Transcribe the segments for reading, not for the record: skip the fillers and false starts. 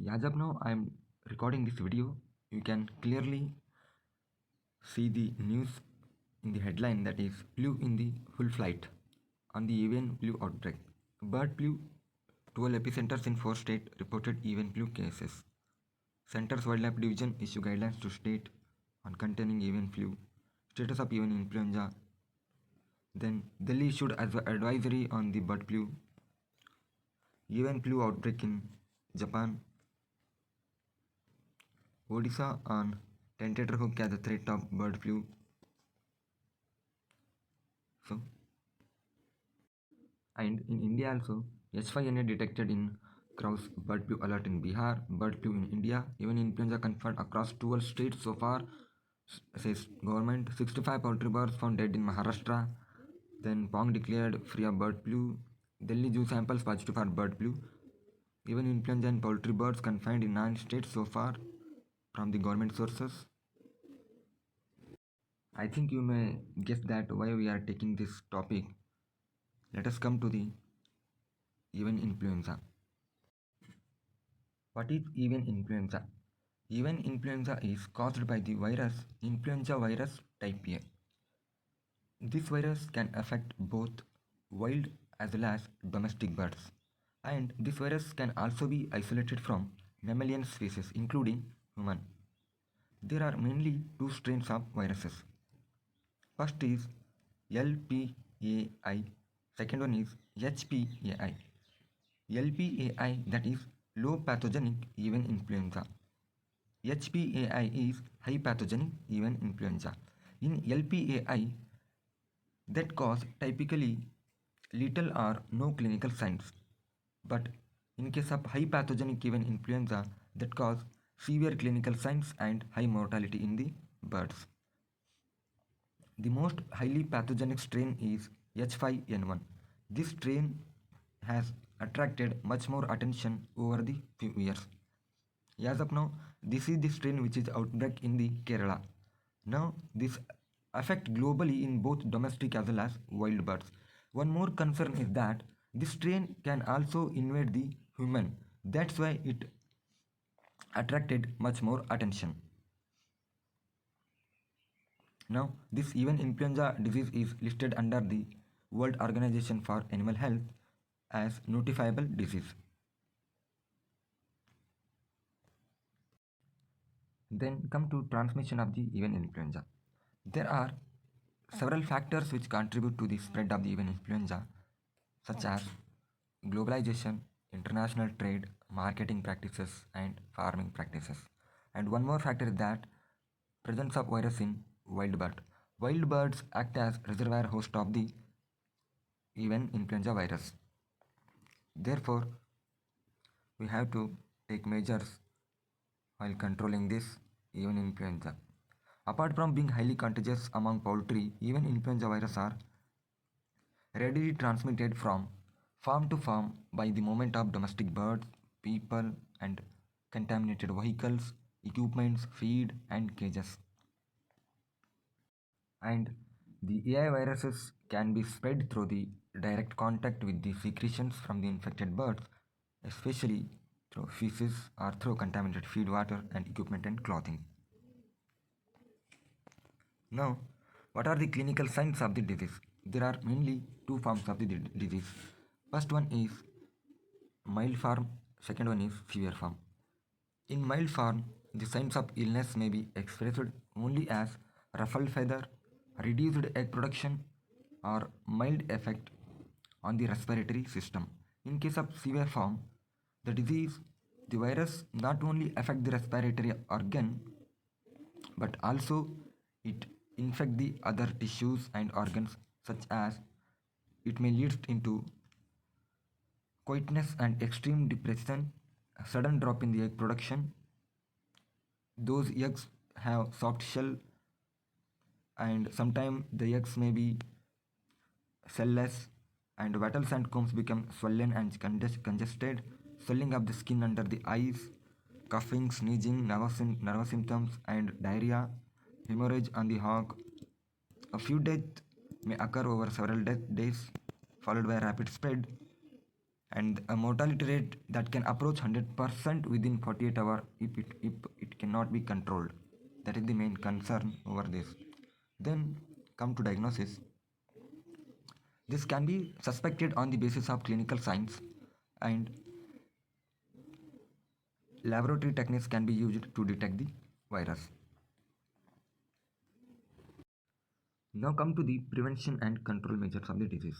As of now, I'm recording this video. You can clearly see the news in the headline, that is flu in the full flight on the avian flu outbreak. Bird flu, 12 epicenters in 4 states reported avian flu cases. Centers Wildlife Division issue guidelines to state on containing avian flu. Status of avian influenza. Then Delhi issued as advisory on the bird flu. Avian flu outbreak in Japan. Odisha on tentative hook as a threat of bird flu. So, and in India also, H5N8 detected in crows. Bird flu alert in Bihar. Bird flu in India. Even influenza confirmed across 12 states so far, says government. 65 poultry birds found dead in Maharashtra. Then Pong declared free of bird flu. Delhi zoo samples positive for bird flu. Even influenza in poultry birds confined in 9 states so far from the government sources. I think you may guess that why we are taking this topic. Let us come to the avian influenza. What is avian influenza? Avian influenza is caused by the virus influenza virus type A. This virus can affect both wild as well as domestic birds, and this virus can also be isolated from mammalian species including human. There are mainly two strains of viruses. First is LPAI, second one is HPAI. LPAI, that is low pathogenic avian influenza. HPAI is high pathogenic avian influenza. In LPAI, that cause typically little or no clinical signs. But in case of high pathogenic avian influenza, that cause severe clinical signs and high mortality in the birds. The most highly pathogenic strain is H5N1. This strain has attracted much more attention over the few years. As of now, this is the strain which is outbreak in the Kerala. Now, this affect globally in both domestic as well as wild birds. One more concern is that this strain can also invade the human. That's why it attracted much more attention. Now, this avian influenza disease is listed under the World Organization for Animal Health as notifiable disease. Then come to transmission of the avian influenza. There are several factors which contribute to the spread of the avian influenza, such as globalization, international trade, marketing practices, and farming practices. And one more factor is that presence of virus in wild bird. Wild birds act as reservoir host of the avian influenza virus. Therefore, we have to take measures while controlling this avian influenza. Apart from being highly contagious among poultry, avian influenza virus are readily transmitted from farm to farm by the movement of domestic birds, people, and contaminated vehicles, equipments, feed, and cages. And the AI viruses can be spread through the direct contact with the secretions from the infected birds, especially through feces or through contaminated feed, water, and equipment and clothing. Now, what are the clinical signs of the disease? There are mainly two forms of the disease. First one is mild form, second one is severe form. In mild form, the signs of illness may be expressed only as ruffled feather, reduced egg production, or mild effect on the respiratory system. In case of severe form, the disease, the virus not only affect the respiratory organ, but also it infect the other tissues and organs, such as it may lead into quietness and extreme depression, a sudden drop in the egg production. Those eggs have soft shell, and sometimes the eggs may be cellless, and wattles and combs become swollen and congested, swelling of the skin under the eyes, coughing, sneezing, nervous symptoms, and diarrhea, hemorrhage on the hog. A few deaths may occur over several days, followed by rapid spread. and a mortality rate that can approach 100% within 48 hours if it cannot be controlled. That is the main concern over this. Then come to diagnosis. This can be suspected on the basis of clinical signs, and laboratory techniques can be used to detect the virus. Now come to the prevention and control measures of the disease.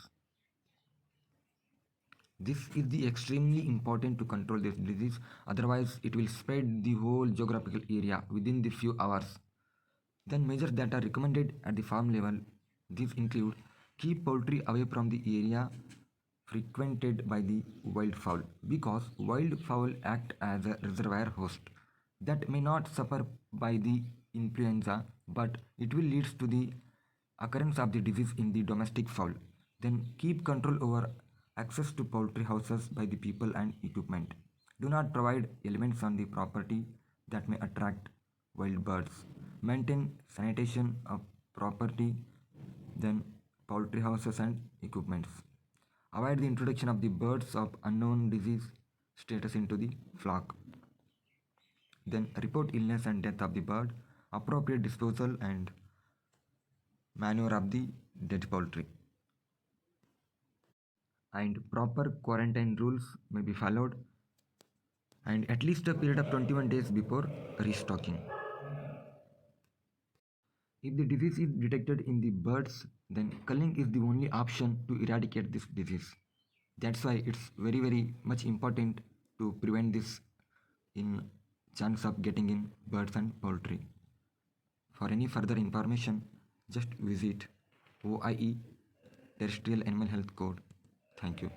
This is the extremely important to control this disease, otherwise it will spread the whole geographical area within the few hours. Then measures that are recommended at the farm level, these include keep poultry away from the area frequented by the wildfowl, because wildfowl act as a reservoir host that may not suffer by the influenza, but it will lead to the occurrence of the disease in the domestic fowl. Then keep control over access to poultry houses by the people and equipment. Do not provide elements on the property that may attract wild birds. Maintain sanitation of property, then poultry houses and equipments. Avoid the introduction of the birds of unknown disease status into the flock. Then report illness and death of the bird, appropriate disposal and manure of the dead poultry. And proper quarantine rules may be followed, and at least a period of 21 days before restocking. If the disease is detected in the birds, then culling is the only option to eradicate this disease. That's why it's very much important to prevent this in chance of getting in birds and poultry. For any further information, just visit OIE Terrestrial Animal Health Code. Thank you.